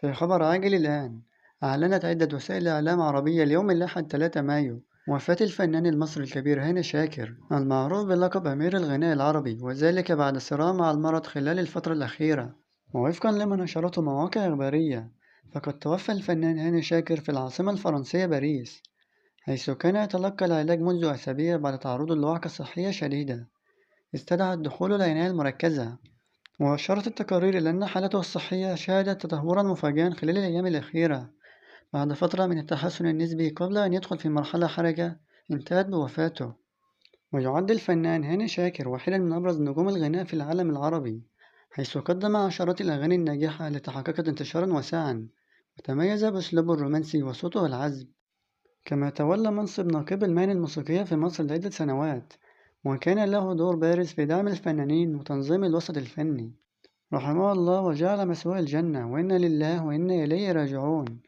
في خبر عاجل الآن، أعلنت عدة وسائل إعلام عربية اليوم الأحد 3 مايو وفاة الفنان المصري الكبير هاني شاكر المعروف بلقب أمير الغناء العربي، وذلك بعد صراع مع المرض خلال الفترة الأخيرة. ووفقا لما نشرته مواقع إخبارية، فقد توفى الفنان هاني شاكر في العاصمة الفرنسية باريس، حيث كان يتلقى العلاج منذ أسابيع بعد تعرضه لوعكة صحية شديدة استدعت دخوله العناية المركزة. وأشارت التقارير إلى أن حالته الصحية شهدت تدهورا مفاجئا خلال الأيام الأخيرة بعد فترة من التحسن النسبي قبل أن يدخل في مرحلة حرجة انتهت بوفاته. ويعد الفنان هاني شاكر واحدا من أبرز نجوم الغناء في العالم العربي، حيث قدم عشرات الأغاني الناجحة التي حققت انتشارا واسعا، وتميز بأسلوبه الرومانسي وصوته العذب. كما تولى منصب ناقب المهن الموسيقية في مصر لعدة سنوات، وكان له دور بارز في دعم الفنانين وتنظيم الوسط الفني. رحمه الله وجعل مثواه الجنة، وإنا لله وإنا إليه راجعون.